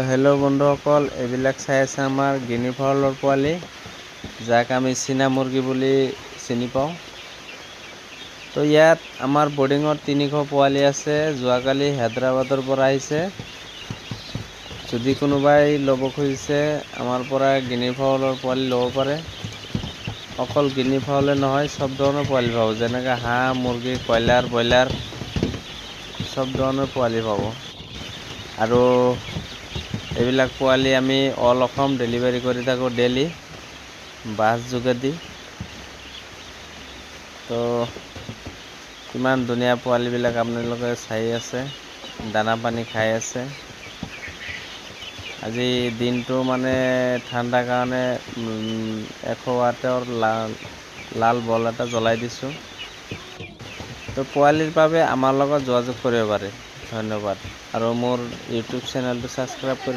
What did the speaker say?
Hello' বন্ধুসকল, এইবিলাক চাই আছে আমাৰ গিনি ফাউলৰ পোৱালি, যাক আমি চীনা মুৰ্গী বুলি চিনি পাওঁ। তো ইয়াত আমাৰ বৰ্ডিঙত 300 পোৱালি আছে। যোৱাকালি হায়দৰাবাদৰ পৰা আহিছে। যদি কোনোবাই ল'ব খুজিছে আমাৰ পৰা গিনি ফাউলৰ পোৱালি ল'ব পাৰে। অকল গিনি ফাউলে নহয়, সব ধৰণৰ পোৱালি পাব, যেনেকৈ হাঁহ, মুৰ্গী, কয়লাৰ, ব্ৰইলাৰ সব ধৰণৰ পোৱালি পাব। আৰু এইবিলাক পোৱালি আমি অল অসম ডেলিভাৰী কৰি থাকোঁ ডেইলি বাছ যোগেদি। তো কিমান ধুনীয়া পোৱালিবিলাক আপোনালোকে চাই আছে, দানা পানী খাই আছে। আজি দিনটো মানে ঠাণ্ডাৰ কাৰণে 100 ৱাটৰ লাল বল এটা জ্বলাই দিছোঁ। তো পোৱালিৰ বাবে আমাৰ লগত যোগাযোগ কৰিব পাৰে। ধন্যবাদ। আৰু মোৰ ইউটিউব চেনেলটো ছাবস্ক্ৰাইব কৰি